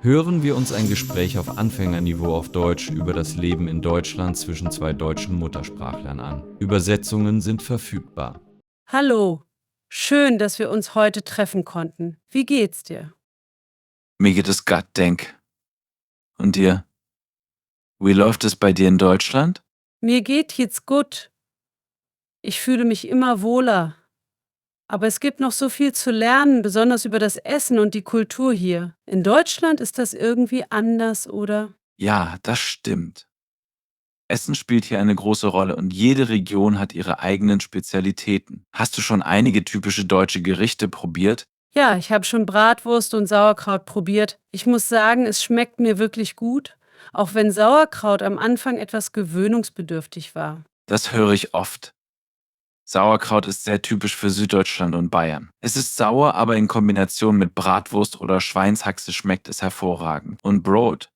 Hören wir uns ein Gespräch auf Anfängerniveau auf Deutsch über das Leben in Deutschland zwischen zwei deutschen Muttersprachlern an. Übersetzungen sind verfügbar. Hallo, schön, dass wir uns heute treffen konnten. Wie geht's dir? Mir geht es Gott-Denk. Und dir? Wie läuft es bei dir in Deutschland? Mir geht jetzt gut. Ich fühle mich immer wohler. Aber es gibt noch so viel zu lernen, besonders über das Essen und die Kultur hier. In Deutschland ist das irgendwie anders, oder? Ja, das stimmt. Essen spielt hier eine große Rolle und jede Region hat ihre eigenen Spezialitäten. Hast du schon einige typische deutsche Gerichte probiert? Ja, ich habe schon Bratwurst und Sauerkraut probiert. Ich muss sagen, es schmeckt mir wirklich gut, auch wenn Sauerkraut am Anfang etwas gewöhnungsbedürftig war. Das höre ich oft. Sauerkraut ist sehr typisch für Süddeutschland und Bayern. Es ist sauer, aber in Kombination mit Bratwurst oder Schweinshaxe schmeckt es hervorragend. Und Brot?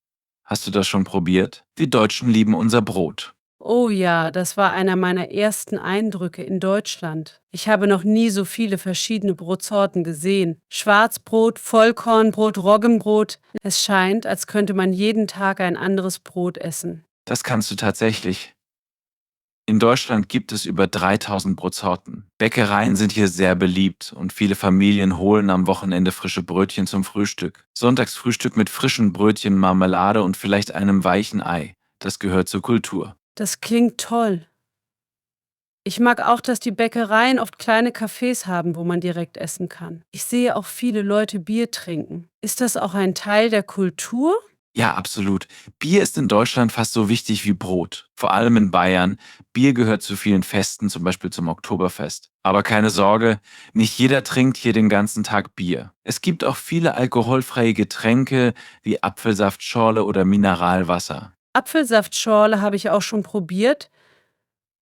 Hast du das schon probiert? Wir Deutschen lieben unser Brot. Oh ja, das war einer meiner ersten Eindrücke in Deutschland. Ich habe noch nie so viele verschiedene Brotsorten gesehen. Schwarzbrot, Vollkornbrot, Roggenbrot. Es scheint, als könnte man jeden Tag ein anderes Brot essen. Das kannst du tatsächlich. In Deutschland gibt es über 3000 Brotsorten. Bäckereien sind hier sehr beliebt und viele Familien holen am Wochenende frische Brötchen zum Frühstück. Sonntagsfrühstück mit frischen Brötchen, Marmelade und vielleicht einem weichen Ei. Das gehört zur Kultur. Das klingt toll. Ich mag auch, dass die Bäckereien oft kleine Cafés haben, wo man direkt essen kann. Ich sehe auch viele Leute Bier trinken. Ist das auch ein Teil der Kultur? Ja, absolut. Bier ist in Deutschland fast so wichtig wie Brot. Vor allem in Bayern. Bier gehört zu vielen Festen, zum Beispiel zum Oktoberfest. Aber keine Sorge, nicht jeder trinkt hier den ganzen Tag Bier. Es gibt auch viele alkoholfreie Getränke wie Apfelsaftschorle oder Mineralwasser. Apfelsaftschorle habe ich auch schon probiert.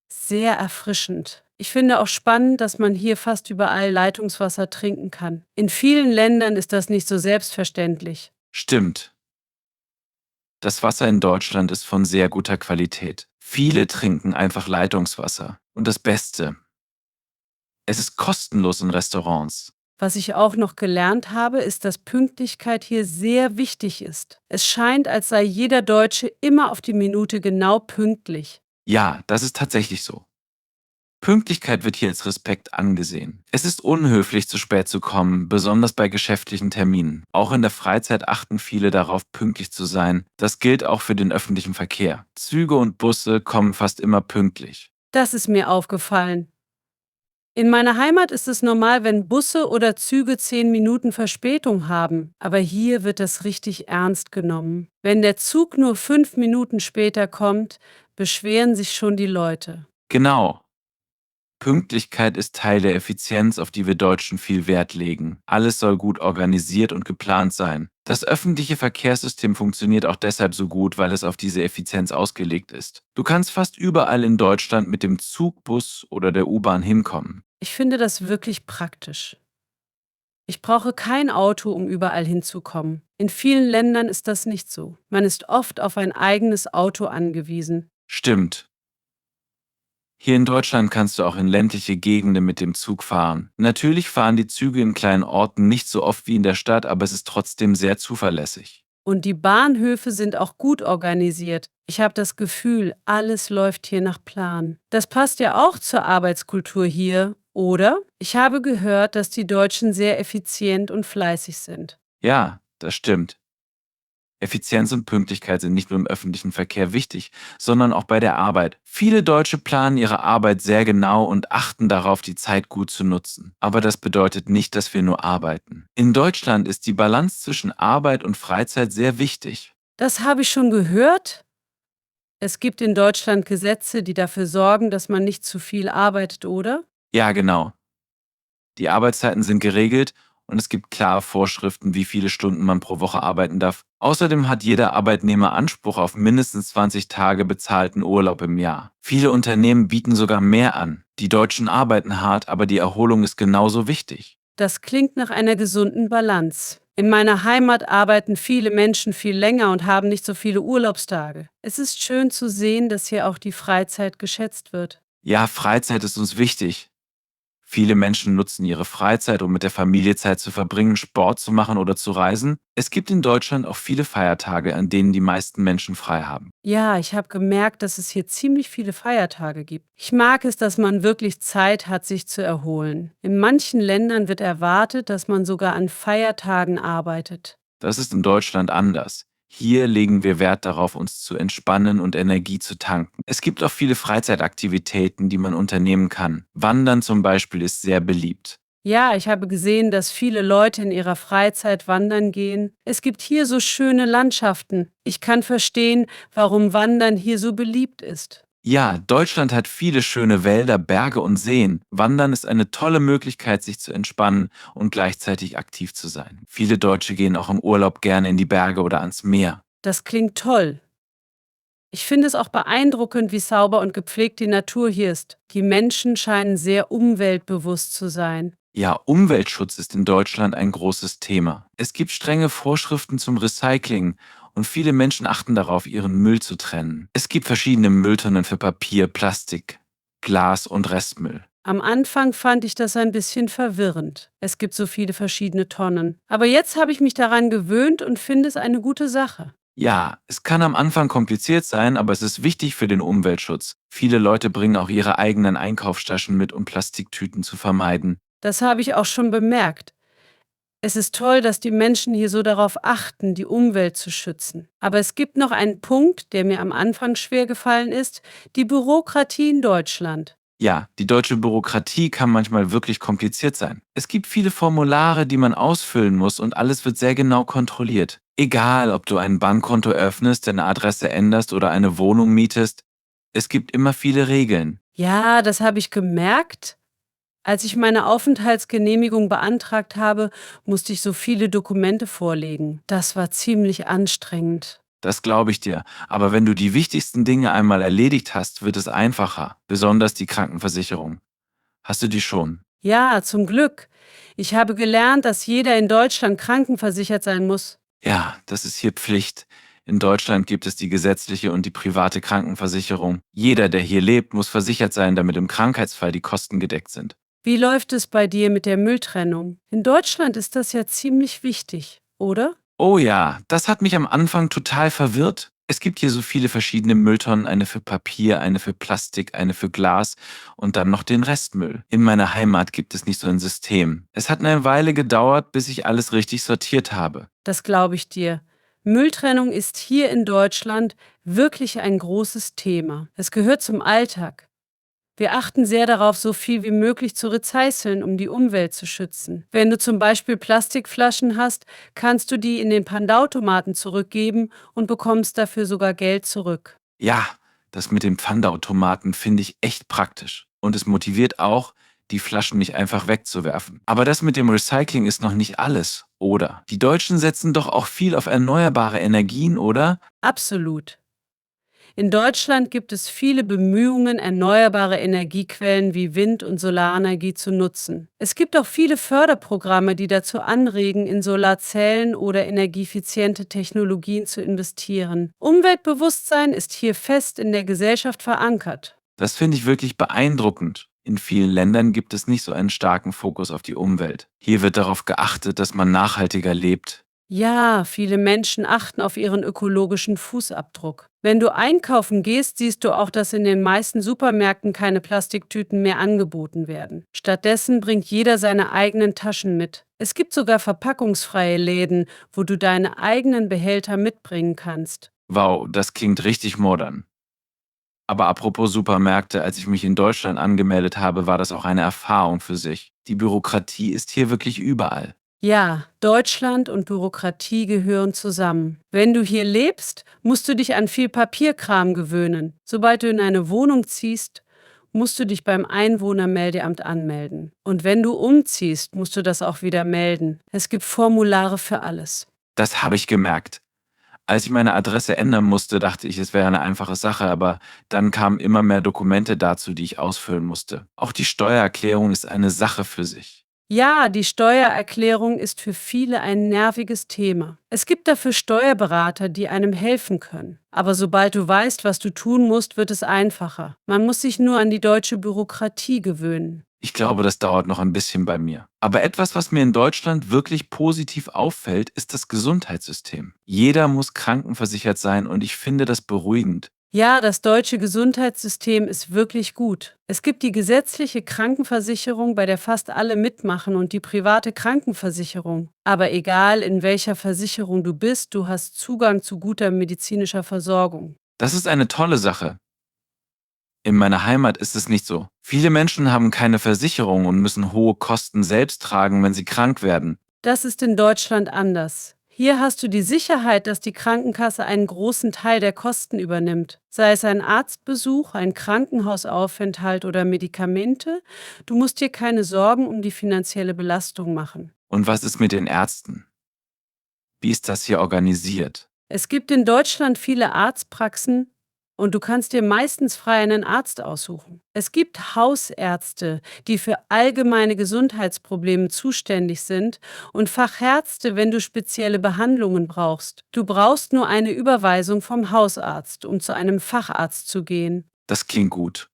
Sehr erfrischend. Ich finde auch spannend, dass man hier fast überall Leitungswasser trinken kann. In vielen Ländern ist das nicht so selbstverständlich. Stimmt. Das Wasser in Deutschland ist von sehr guter Qualität. Viele trinken einfach Leitungswasser. Und das Beste, es ist kostenlos in Restaurants. Was ich auch noch gelernt habe, ist, dass Pünktlichkeit hier sehr wichtig ist. Es scheint, als sei jeder Deutsche immer auf die Minute genau pünktlich. Ja, das ist tatsächlich so. Pünktlichkeit wird hier als Respekt angesehen. Es ist unhöflich, zu spät zu kommen, besonders bei geschäftlichen Terminen. Auch in der Freizeit achten viele darauf, pünktlich zu sein. Das gilt auch für den öffentlichen Verkehr. Züge und Busse kommen fast immer pünktlich. Das ist mir aufgefallen. In meiner Heimat ist es normal, wenn Busse oder Züge 10 Minuten Verspätung haben. Aber hier wird das richtig ernst genommen. Wenn der Zug nur 5 Minuten später kommt, beschweren sich schon die Leute. Genau. Pünktlichkeit ist Teil der Effizienz, auf die wir Deutschen viel Wert legen. Alles soll gut organisiert und geplant sein. Das öffentliche Verkehrssystem funktioniert auch deshalb so gut, weil es auf diese Effizienz ausgelegt ist. Du kannst fast überall in Deutschland mit dem Zug, Bus oder der U-Bahn hinkommen. Ich finde das wirklich praktisch. Ich brauche kein Auto, um überall hinzukommen. In vielen Ländern ist das nicht so. Man ist oft auf ein eigenes Auto angewiesen. Stimmt. Hier in Deutschland kannst du auch in ländliche Gegenden mit dem Zug fahren. Natürlich fahren die Züge in kleinen Orten nicht so oft wie in der Stadt, aber es ist trotzdem sehr zuverlässig. Und die Bahnhöfe sind auch gut organisiert. Ich habe das Gefühl, alles läuft hier nach Plan. Das passt ja auch zur Arbeitskultur hier, oder? Ich habe gehört, dass die Deutschen sehr effizient und fleißig sind. Ja, das stimmt. Effizienz und Pünktlichkeit sind nicht nur im öffentlichen Verkehr wichtig, sondern auch bei der Arbeit. Viele Deutsche planen ihre Arbeit sehr genau und achten darauf, die Zeit gut zu nutzen. Aber das bedeutet nicht, dass wir nur arbeiten. In Deutschland ist die Balance zwischen Arbeit und Freizeit sehr wichtig. Das habe ich schon gehört. Es gibt in Deutschland Gesetze, die dafür sorgen, dass man nicht zu viel arbeitet, oder? Ja, genau. Die Arbeitszeiten sind geregelt und es gibt klare Vorschriften, wie viele Stunden man pro Woche arbeiten darf. Außerdem hat jeder Arbeitnehmer Anspruch auf mindestens 20 Tage bezahlten Urlaub im Jahr. Viele Unternehmen bieten sogar mehr an. Die Deutschen arbeiten hart, aber die Erholung ist genauso wichtig. Das klingt nach einer gesunden Balance. In meiner Heimat arbeiten viele Menschen viel länger und haben nicht so viele Urlaubstage. Es ist schön zu sehen, dass hier auch die Freizeit geschätzt wird. Ja, Freizeit ist uns wichtig. Viele Menschen nutzen ihre Freizeit, um mit der Familie Zeit zu verbringen, Sport zu machen oder zu reisen. Es gibt in Deutschland auch viele Feiertage, an denen die meisten Menschen frei haben. Ja, ich habe gemerkt, dass es hier ziemlich viele Feiertage gibt. Ich mag es, dass man wirklich Zeit hat, sich zu erholen. In manchen Ländern wird erwartet, dass man sogar an Feiertagen arbeitet. Das ist in Deutschland anders. Hier legen wir Wert darauf, uns zu entspannen und Energie zu tanken. Es gibt auch viele Freizeitaktivitäten, die man unternehmen kann. Wandern zum Beispiel ist sehr beliebt. Ja, ich habe gesehen, dass viele Leute in ihrer Freizeit wandern gehen. Es gibt hier so schöne Landschaften. Ich kann verstehen, warum Wandern hier so beliebt ist. Ja, Deutschland hat viele schöne Wälder, Berge und Seen. Wandern ist eine tolle Möglichkeit, sich zu entspannen und gleichzeitig aktiv zu sein. Viele Deutsche gehen auch im Urlaub gerne in die Berge oder ans Meer. Das klingt toll. Ich finde es auch beeindruckend, wie sauber und gepflegt die Natur hier ist. Die Menschen scheinen sehr umweltbewusst zu sein. Ja, Umweltschutz ist in Deutschland ein großes Thema. Es gibt strenge Vorschriften zum Recycling und viele Menschen achten darauf, ihren Müll zu trennen. Es gibt verschiedene Mülltonnen für Papier, Plastik, Glas und Restmüll. Am Anfang fand ich das ein bisschen verwirrend. Es gibt so viele verschiedene Tonnen. Aber jetzt habe ich mich daran gewöhnt und finde es eine gute Sache. Ja, es kann am Anfang kompliziert sein, aber es ist wichtig für den Umweltschutz. Viele Leute bringen auch ihre eigenen Einkaufstaschen mit, um Plastiktüten zu vermeiden. Das habe ich auch schon bemerkt. Es ist toll, dass die Menschen hier so darauf achten, die Umwelt zu schützen. Aber es gibt noch einen Punkt, der mir am Anfang schwer gefallen ist, die Bürokratie in Deutschland. Ja, die deutsche Bürokratie kann manchmal wirklich kompliziert sein. Es gibt viele Formulare, die man ausfüllen muss und alles wird sehr genau kontrolliert. Egal, ob du ein Bankkonto öffnest, deine Adresse änderst oder eine Wohnung mietest, es gibt immer viele Regeln. Ja, das habe ich gemerkt. Als ich meine Aufenthaltsgenehmigung beantragt habe, musste ich so viele Dokumente vorlegen. Das war ziemlich anstrengend. Das glaube ich dir. Aber wenn du die wichtigsten Dinge einmal erledigt hast, wird es einfacher. Besonders die Krankenversicherung. Hast du die schon? Ja, zum Glück. Ich habe gelernt, dass jeder in Deutschland krankenversichert sein muss. Ja, das ist hier Pflicht. In Deutschland gibt es die gesetzliche und die private Krankenversicherung. Jeder, der hier lebt, muss versichert sein, damit im Krankheitsfall die Kosten gedeckt sind. Wie läuft es bei dir mit der Mülltrennung? In Deutschland ist das ja ziemlich wichtig, oder? Oh ja, das hat mich am Anfang total verwirrt. Es gibt hier so viele verschiedene Mülltonnen, eine für Papier, eine für Plastik, eine für Glas und dann noch den Restmüll. In meiner Heimat gibt es nicht so ein System. Es hat eine Weile gedauert, bis ich alles richtig sortiert habe. Das glaube ich dir. Mülltrennung ist hier in Deutschland wirklich ein großes Thema. Es gehört zum Alltag. Wir achten sehr darauf, so viel wie möglich zu recyceln, um die Umwelt zu schützen. Wenn du zum Beispiel Plastikflaschen hast, kannst du die in den Pfandautomaten zurückgeben und bekommst dafür sogar Geld zurück. Ja, das mit den Pfandautomaten finde ich echt praktisch. Und es motiviert auch, die Flaschen nicht einfach wegzuwerfen. Aber das mit dem Recycling ist noch nicht alles, oder? Die Deutschen setzen doch auch viel auf erneuerbare Energien, oder? Absolut. In Deutschland gibt es viele Bemühungen, erneuerbare Energiequellen wie Wind- und Solarenergie zu nutzen. Es gibt auch viele Förderprogramme, die dazu anregen, in Solarzellen oder energieeffiziente Technologien zu investieren. Umweltbewusstsein ist hier fest in der Gesellschaft verankert. Das finde ich wirklich beeindruckend. In vielen Ländern gibt es nicht so einen starken Fokus auf die Umwelt. Hier wird darauf geachtet, dass man nachhaltiger lebt. Ja, viele Menschen achten auf ihren ökologischen Fußabdruck. Wenn du einkaufen gehst, siehst du auch, dass in den meisten Supermärkten keine Plastiktüten mehr angeboten werden. Stattdessen bringt jeder seine eigenen Taschen mit. Es gibt sogar verpackungsfreie Läden, wo du deine eigenen Behälter mitbringen kannst. Wow, das klingt richtig modern. Aber apropos Supermärkte, als ich mich in Deutschland angemeldet habe, war das auch eine Erfahrung für sich. Die Bürokratie ist hier wirklich überall. Ja, Deutschland und Bürokratie gehören zusammen. Wenn du hier lebst, musst du dich an viel Papierkram gewöhnen. Sobald du in eine Wohnung ziehst, musst du dich beim Einwohnermeldeamt anmelden. Und wenn du umziehst, musst du das auch wieder melden. Es gibt Formulare für alles. Das habe ich gemerkt. Als ich meine Adresse ändern musste, dachte ich, es wäre eine einfache Sache, aber dann kamen immer mehr Dokumente dazu, die ich ausfüllen musste. Auch die Steuererklärung ist eine Sache für sich. Ja, die Steuererklärung ist für viele ein nerviges Thema. Es gibt dafür Steuerberater, die einem helfen können. Aber sobald du weißt, was du tun musst, wird es einfacher. Man muss sich nur an die deutsche Bürokratie gewöhnen. Ich glaube, das dauert noch ein bisschen bei mir. Aber etwas, was mir in Deutschland wirklich positiv auffällt, ist das Gesundheitssystem. Jeder muss krankenversichert sein und ich finde das beruhigend. Ja, das deutsche Gesundheitssystem ist wirklich gut. Es gibt die gesetzliche Krankenversicherung, bei der fast alle mitmachen, und die private Krankenversicherung. Aber egal, in welcher Versicherung du bist, du hast Zugang zu guter medizinischer Versorgung. Das ist eine tolle Sache. In meiner Heimat ist es nicht so. Viele Menschen haben keine Versicherung und müssen hohe Kosten selbst tragen, wenn sie krank werden. Das ist in Deutschland anders. Hier hast du die Sicherheit, dass die Krankenkasse einen großen Teil der Kosten übernimmt. Sei es ein Arztbesuch, ein Krankenhausaufenthalt oder Medikamente. Du musst dir keine Sorgen um die finanzielle Belastung machen. Und was ist mit den Ärzten? Wie ist das hier organisiert? Es gibt in Deutschland viele Arztpraxen und du kannst dir meistens frei einen Arzt aussuchen. Es gibt Hausärzte, die für allgemeine Gesundheitsprobleme zuständig sind, und Fachärzte, wenn du spezielle Behandlungen brauchst. Du brauchst nur eine Überweisung vom Hausarzt, um zu einem Facharzt zu gehen. Das klingt gut.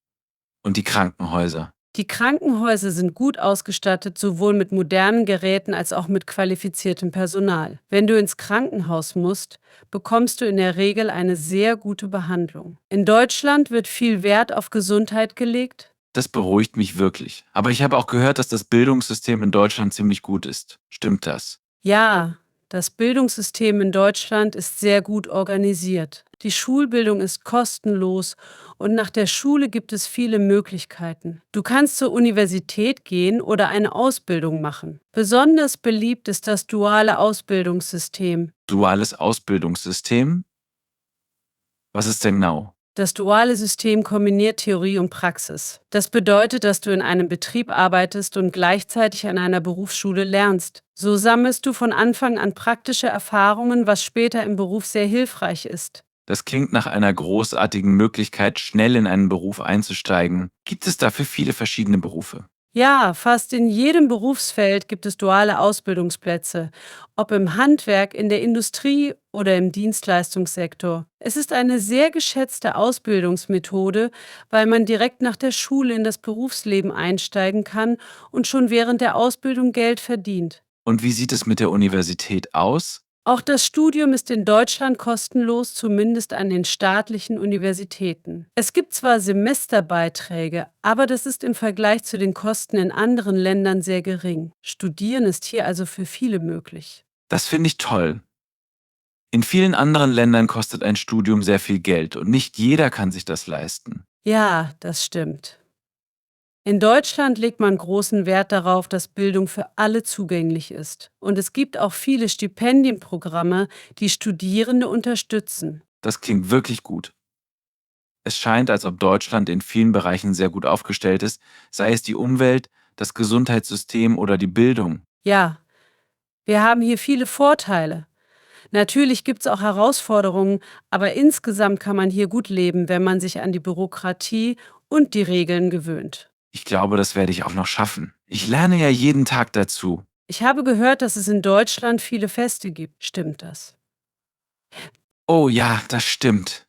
Und die Krankenhäuser? Die Krankenhäuser sind gut ausgestattet, sowohl mit modernen Geräten als auch mit qualifiziertem Personal. Wenn du ins Krankenhaus musst, bekommst du in der Regel eine sehr gute Behandlung. In Deutschland wird viel Wert auf Gesundheit gelegt. Das beruhigt mich wirklich. Aber ich habe auch gehört, dass das Bildungssystem in Deutschland ziemlich gut ist. Stimmt das? Ja, das Bildungssystem in Deutschland ist sehr gut organisiert. Die Schulbildung ist kostenlos und nach der Schule gibt es viele Möglichkeiten. Du kannst zur Universität gehen oder eine Ausbildung machen. Besonders beliebt ist das duale Ausbildungssystem. Duales Ausbildungssystem? Was ist denn genau? Das duale System kombiniert Theorie und Praxis. Das bedeutet, dass du in einem Betrieb arbeitest und gleichzeitig an einer Berufsschule lernst. So sammelst du von Anfang an praktische Erfahrungen, was später im Beruf sehr hilfreich ist. Das klingt nach einer großartigen Möglichkeit, schnell in einen Beruf einzusteigen. Gibt es dafür viele verschiedene Berufe? Ja, fast in jedem Berufsfeld gibt es duale Ausbildungsplätze, ob im Handwerk, in der Industrie oder im Dienstleistungssektor. Es ist eine sehr geschätzte Ausbildungsmethode, weil man direkt nach der Schule in das Berufsleben einsteigen kann und schon während der Ausbildung Geld verdient. Und wie sieht es mit der Universität aus? Auch das Studium ist in Deutschland kostenlos, zumindest an den staatlichen Universitäten. Es gibt zwar Semesterbeiträge, aber das ist im Vergleich zu den Kosten in anderen Ländern sehr gering. Studieren ist hier also für viele möglich. Das finde ich toll. In vielen anderen Ländern kostet ein Studium sehr viel Geld und nicht jeder kann sich das leisten. Ja, das stimmt. In Deutschland legt man großen Wert darauf, dass Bildung für alle zugänglich ist. Und es gibt auch viele Stipendienprogramme, die Studierende unterstützen. Das klingt wirklich gut. Es scheint, als ob Deutschland in vielen Bereichen sehr gut aufgestellt ist, sei es die Umwelt, das Gesundheitssystem oder die Bildung. Ja, wir haben hier viele Vorteile. Natürlich gibt es auch Herausforderungen, aber insgesamt kann man hier gut leben, wenn man sich an die Bürokratie und die Regeln gewöhnt. Ich glaube, das werde ich auch noch schaffen. Ich lerne ja jeden Tag dazu. Ich habe gehört, dass es in Deutschland viele Feste gibt. Stimmt das? Oh ja, das stimmt.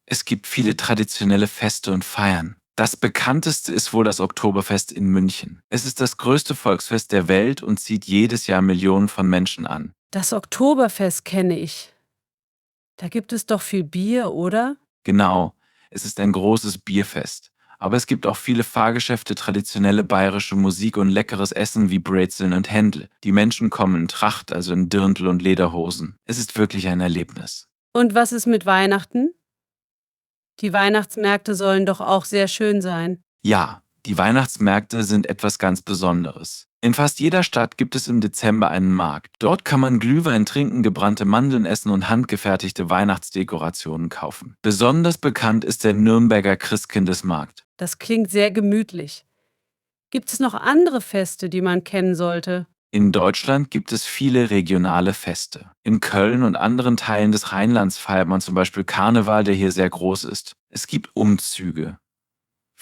Es gibt viele traditionelle Feste und Feiern. Das bekannteste ist wohl das Oktoberfest in München. Es ist das größte Volksfest der Welt und zieht jedes Jahr Millionen von Menschen an. Das Oktoberfest kenne ich. Da gibt es doch viel Bier, oder? Genau, es ist ein großes Bierfest. Aber es gibt auch viele Fahrgeschäfte, traditionelle bayerische Musik und leckeres Essen wie Brezeln und Händel. Die Menschen kommen in Tracht, also in Dirndl und Lederhosen. Es ist wirklich ein Erlebnis. Und was ist mit Weihnachten? Die Weihnachtsmärkte sollen doch auch sehr schön sein. Ja, die Weihnachtsmärkte sind etwas ganz Besonderes. In fast jeder Stadt gibt es im Dezember einen Markt. Dort kann man Glühwein trinken, gebrannte Mandeln essen und handgefertigte Weihnachtsdekorationen kaufen. Besonders bekannt ist der Nürnberger Christkindlesmarkt. Das klingt sehr gemütlich. Gibt es noch andere Feste, die man kennen sollte? In Deutschland gibt es viele regionale Feste. In Köln und anderen Teilen des Rheinlands feiert man zum Beispiel Karneval, der hier sehr groß ist. Es gibt Umzüge.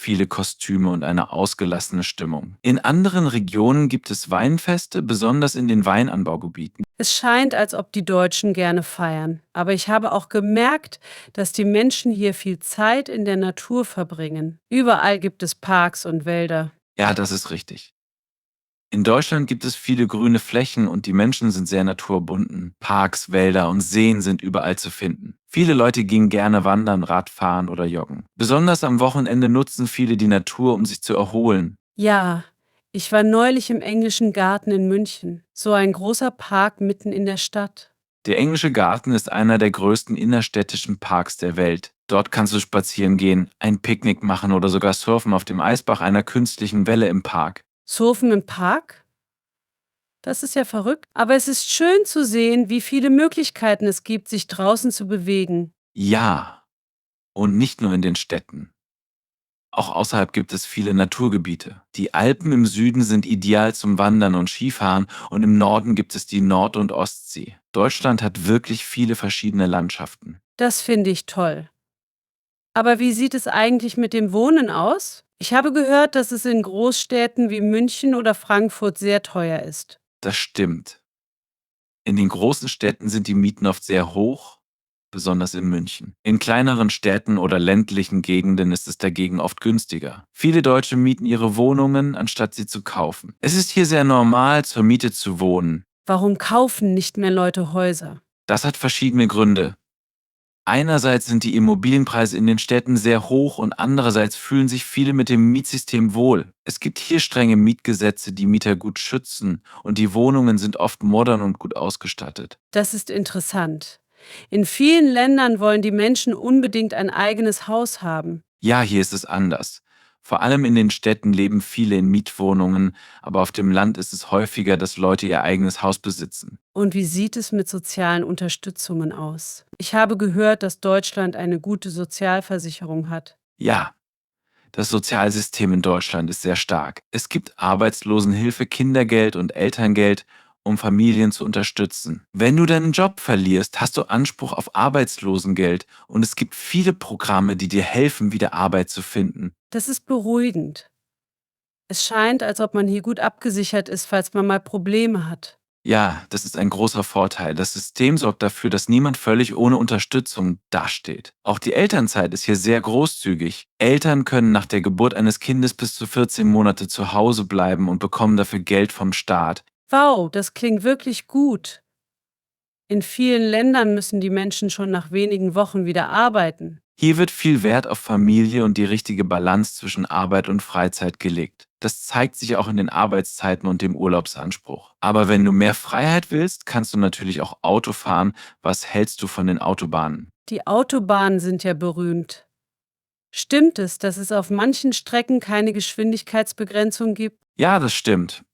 viele Kostüme und eine ausgelassene Stimmung. In anderen Regionen gibt es Weinfeste, besonders in den Weinanbaugebieten. Es scheint, als ob die Deutschen gerne feiern. Aber ich habe auch gemerkt, dass die Menschen hier viel Zeit in der Natur verbringen. Überall gibt es Parks und Wälder. Ja, das ist richtig. In Deutschland gibt es viele grüne Flächen und die Menschen sind sehr naturverbunden. Parks, Wälder und Seen sind überall zu finden. Viele Leute gehen gerne wandern, Radfahren oder joggen. Besonders am Wochenende nutzen viele die Natur, um sich zu erholen. Ja, ich war neulich im Englischen Garten in München. So ein großer Park mitten in der Stadt. Der Englische Garten ist einer der größten innerstädtischen Parks der Welt. Dort kannst du spazieren gehen, ein Picknick machen oder sogar surfen auf dem Eisbach einer künstlichen Welle im Park. Surfen im Park? Das ist ja verrückt. Aber es ist schön zu sehen, wie viele Möglichkeiten es gibt, sich draußen zu bewegen. Ja, und nicht nur in den Städten. Auch außerhalb gibt es viele Naturgebiete. Die Alpen im Süden sind ideal zum Wandern und Skifahren und im Norden gibt es die Nord- und Ostsee. Deutschland hat wirklich viele verschiedene Landschaften. Das finde ich toll. Aber wie sieht es eigentlich mit dem Wohnen aus? Ich habe gehört, dass es in Großstädten wie München oder Frankfurt sehr teuer ist. Das stimmt. In den großen Städten sind die Mieten oft sehr hoch, besonders in München. In kleineren Städten oder ländlichen Gegenden ist es dagegen oft günstiger. Viele Deutsche mieten ihre Wohnungen, anstatt sie zu kaufen. Es ist hier sehr normal, zur Miete zu wohnen. Warum kaufen nicht mehr Leute Häuser? Das hat verschiedene Gründe. Einerseits sind die Immobilienpreise in den Städten sehr hoch und andererseits fühlen sich viele mit dem Mietsystem wohl. Es gibt hier strenge Mietgesetze, die Mieter gut schützen und die Wohnungen sind oft modern und gut ausgestattet. Das ist interessant. In vielen Ländern wollen die Menschen unbedingt ein eigenes Haus haben. Ja, hier ist es anders. Vor allem in den Städten leben viele in Mietwohnungen, aber auf dem Land ist es häufiger, dass Leute ihr eigenes Haus besitzen. Und wie sieht es mit sozialen Unterstützungen aus? Ich habe gehört, dass Deutschland eine gute Sozialversicherung hat. Ja, das Sozialsystem in Deutschland ist sehr stark. Es gibt Arbeitslosenhilfe, Kindergeld und Elterngeld, um Familien zu unterstützen. Wenn du deinen Job verlierst, hast du Anspruch auf Arbeitslosengeld und es gibt viele Programme, die dir helfen, wieder Arbeit zu finden. Das ist beruhigend. Es scheint, als ob man hier gut abgesichert ist, falls man mal Probleme hat. Ja, das ist ein großer Vorteil. Das System sorgt dafür, dass niemand völlig ohne Unterstützung dasteht. Auch die Elternzeit ist hier sehr großzügig. Eltern können nach der Geburt eines Kindes bis zu 14 Monate zu Hause bleiben und bekommen dafür Geld vom Staat. Wow, das klingt wirklich gut. In vielen Ländern müssen die Menschen schon nach wenigen Wochen wieder arbeiten. Hier wird viel Wert auf Familie und die richtige Balance zwischen Arbeit und Freizeit gelegt. Das zeigt sich auch in den Arbeitszeiten und dem Urlaubsanspruch. Aber wenn du mehr Freiheit willst, kannst du natürlich auch Auto fahren. Was hältst du von den Autobahnen? Die Autobahnen sind ja berühmt. Stimmt es, dass es auf manchen Strecken keine Geschwindigkeitsbegrenzung gibt? Ja, das stimmt.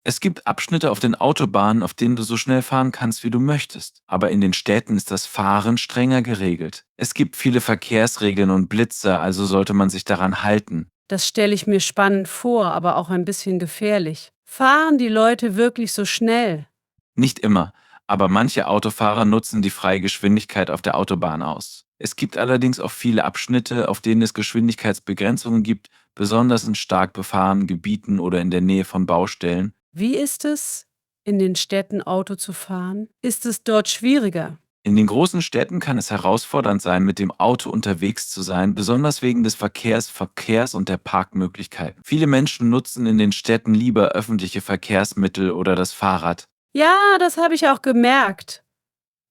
Es gibt Abschnitte auf den Autobahnen, auf denen du so schnell fahren kannst, wie du möchtest. Aber in den Städten ist das Fahren strenger geregelt. Es gibt viele Verkehrsregeln und Blitzer, also sollte man sich daran halten. Das stelle ich mir spannend vor, aber auch ein bisschen gefährlich. Fahren die Leute wirklich so schnell? Nicht immer, aber manche Autofahrer nutzen die freie Geschwindigkeit auf der Autobahn aus. Es gibt allerdings auch viele Abschnitte, auf denen es Geschwindigkeitsbegrenzungen gibt, besonders in stark befahrenen Gebieten oder in der Nähe von Baustellen. Wie ist es, in den Städten Auto zu fahren? Ist es dort schwieriger? In den großen Städten kann es herausfordernd sein, mit dem Auto unterwegs zu sein, besonders wegen des Verkehrs und der Parkmöglichkeiten. Viele Menschen nutzen in den Städten lieber öffentliche Verkehrsmittel oder das Fahrrad. Ja, das habe ich auch gemerkt.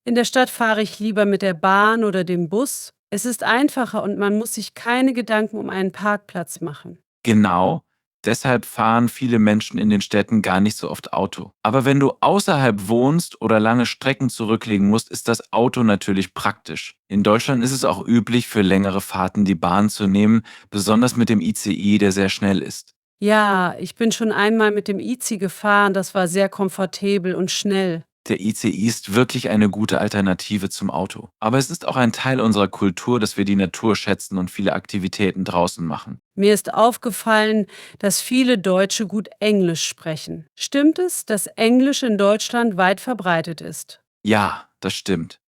In der Stadt fahre ich lieber mit der Bahn oder dem Bus. Es ist einfacher und man muss sich keine Gedanken um einen Parkplatz machen. Genau, deshalb fahren viele Menschen in den Städten gar nicht so oft Auto. Aber wenn du außerhalb wohnst oder lange Strecken zurücklegen musst, ist das Auto natürlich praktisch. In Deutschland ist es auch üblich, für längere Fahrten die Bahn zu nehmen, besonders mit dem ICE, der sehr schnell ist. Ja, ich bin schon einmal mit dem ICE gefahren, das war sehr komfortabel und schnell. Der ICE ist wirklich eine gute Alternative zum Auto. Aber es ist auch ein Teil unserer Kultur, dass wir die Natur schätzen und viele Aktivitäten draußen machen. Mir ist aufgefallen, dass viele Deutsche gut Englisch sprechen. Stimmt es, dass Englisch in Deutschland weit verbreitet ist? Ja, das stimmt.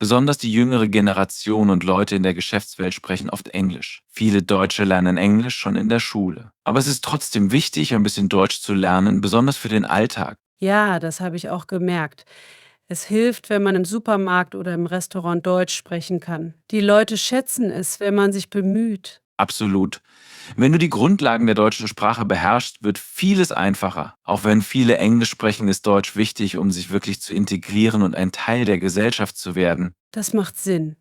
Besonders die jüngere Generation und Leute in der Geschäftswelt sprechen oft Englisch. Viele Deutsche lernen Englisch schon in der Schule. Aber es ist trotzdem wichtig, ein bisschen Deutsch zu lernen, besonders für den Alltag. Ja, das habe ich auch gemerkt. Es hilft, wenn man im Supermarkt oder im Restaurant Deutsch sprechen kann. Die Leute schätzen es, wenn man sich bemüht. Absolut. Wenn du die Grundlagen der deutschen Sprache beherrschst, wird vieles einfacher. Auch wenn viele Englisch sprechen, ist Deutsch wichtig, um sich wirklich zu integrieren und ein Teil der Gesellschaft zu werden. Das macht Sinn.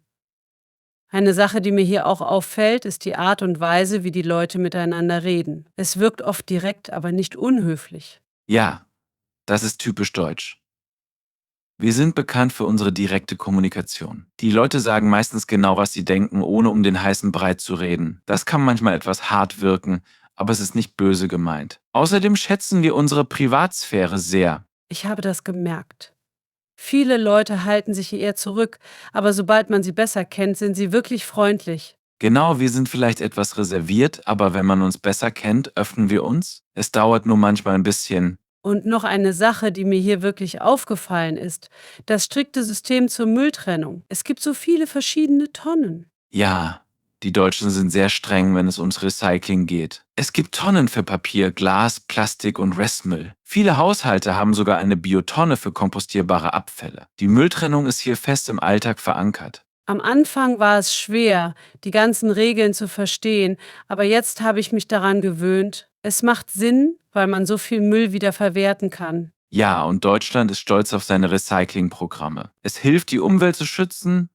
Eine Sache, die mir hier auch auffällt, ist die Art und Weise, wie die Leute miteinander reden. Es wirkt oft direkt, aber nicht unhöflich. Ja, das ist typisch deutsch. Wir sind bekannt für unsere direkte Kommunikation. Die Leute sagen meistens genau, was sie denken, ohne um den heißen Brei zu reden. Das kann manchmal etwas hart wirken, aber es ist nicht böse gemeint. Außerdem schätzen wir unsere Privatsphäre sehr. Ich habe das gemerkt. Viele Leute halten sich eher zurück, aber sobald man sie besser kennt, sind sie wirklich freundlich. Genau, wir sind vielleicht etwas reserviert, aber wenn man uns besser kennt, öffnen wir uns. Es dauert nur manchmal ein bisschen. Und noch eine Sache, die mir hier wirklich aufgefallen ist: das strikte System zur Mülltrennung. Es gibt so viele verschiedene Tonnen. Ja, die Deutschen sind sehr streng, wenn es ums Recycling geht. Es gibt Tonnen für Papier, Glas, Plastik und Restmüll. Viele Haushalte haben sogar eine Biotonne für kompostierbare Abfälle. Die Mülltrennung ist hier fest im Alltag verankert. Am Anfang war es schwer, die ganzen Regeln zu verstehen, aber jetzt habe ich mich daran gewöhnt. Es macht Sinn, weil man so viel Müll wieder verwerten kann. Ja, und Deutschland ist stolz auf seine Recyclingprogramme. Es hilft, die Umwelt zu schützen.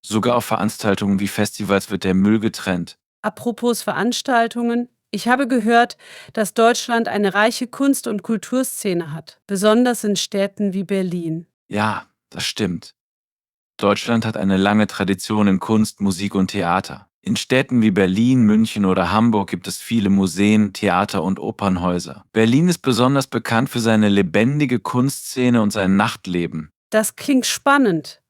Sogar auf Veranstaltungen wie Festivals wird der Müll getrennt. Apropos Veranstaltungen: ich habe gehört, dass Deutschland eine reiche Kunst- und Kulturszene hat, besonders in Städten wie Berlin. Ja, das stimmt. Deutschland hat eine lange Tradition in Kunst, Musik und Theater. In Städten wie Berlin, München oder Hamburg gibt es viele Museen, Theater und Opernhäuser. Berlin ist besonders bekannt für seine lebendige Kunstszene und sein Nachtleben. Das klingt spannend.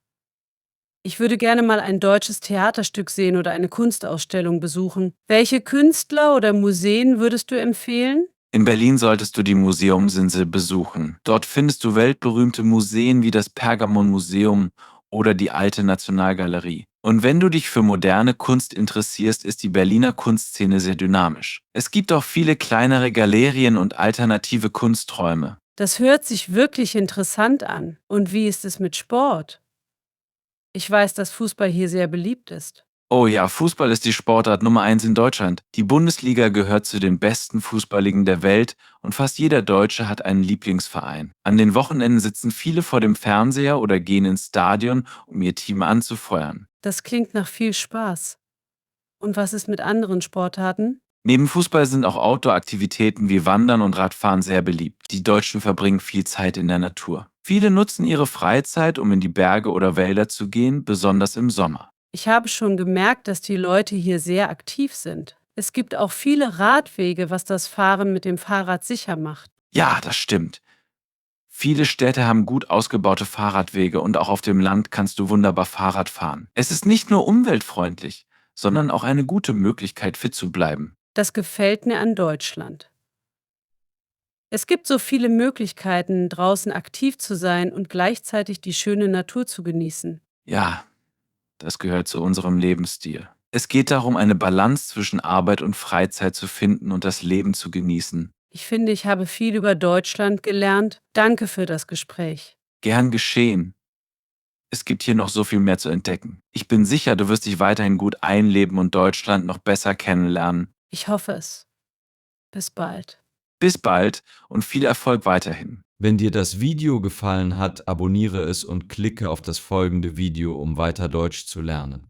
Ich würde gerne mal ein deutsches Theaterstück sehen oder eine Kunstausstellung besuchen. Welche Künstler oder Museen würdest du empfehlen? In Berlin solltest du die Museumsinsel besuchen. Dort findest du weltberühmte Museen wie das Pergamon-Museum oder die Alte Nationalgalerie. Und wenn du dich für moderne Kunst interessierst, ist die Berliner Kunstszene sehr dynamisch. Es gibt auch viele kleinere Galerien und alternative Kunsträume. Das hört sich wirklich interessant an. Und wie ist es mit Sport? Ich weiß, dass Fußball hier sehr beliebt ist. Oh ja, Fußball ist die Sportart Nummer 1 in Deutschland. Die Bundesliga gehört zu den besten Fußballligen der Welt und fast jeder Deutsche hat einen Lieblingsverein. An den Wochenenden sitzen viele vor dem Fernseher oder gehen ins Stadion, um ihr Team anzufeuern. Das klingt nach viel Spaß. Und was ist mit anderen Sportarten? Neben Fußball sind auch Outdoor-Aktivitäten wie Wandern und Radfahren sehr beliebt. Die Deutschen verbringen viel Zeit in der Natur. Viele nutzen ihre Freizeit, um in die Berge oder Wälder zu gehen, besonders im Sommer. Ich habe schon gemerkt, dass die Leute hier sehr aktiv sind. Es gibt auch viele Radwege, was das Fahren mit dem Fahrrad sicher macht. Ja, das stimmt. Viele Städte haben gut ausgebaute Fahrradwege und auch auf dem Land kannst du wunderbar Fahrrad fahren. Es ist nicht nur umweltfreundlich, sondern auch eine gute Möglichkeit, fit zu bleiben. Das gefällt mir an Deutschland. Es gibt so viele Möglichkeiten, draußen aktiv zu sein und gleichzeitig die schöne Natur zu genießen. Ja, das gehört zu unserem Lebensstil. Es geht darum, eine Balance zwischen Arbeit und Freizeit zu finden und das Leben zu genießen. Ich finde, ich habe viel über Deutschland gelernt. Danke für das Gespräch. Gern geschehen. Es gibt hier noch so viel mehr zu entdecken. Ich bin sicher, du wirst dich weiterhin gut einleben und Deutschland noch besser kennenlernen. Ich hoffe es. Bis bald. Bis bald und viel Erfolg weiterhin. Wenn dir das Video gefallen hat, abonniere es und klicke auf das folgende Video, um weiter Deutsch zu lernen.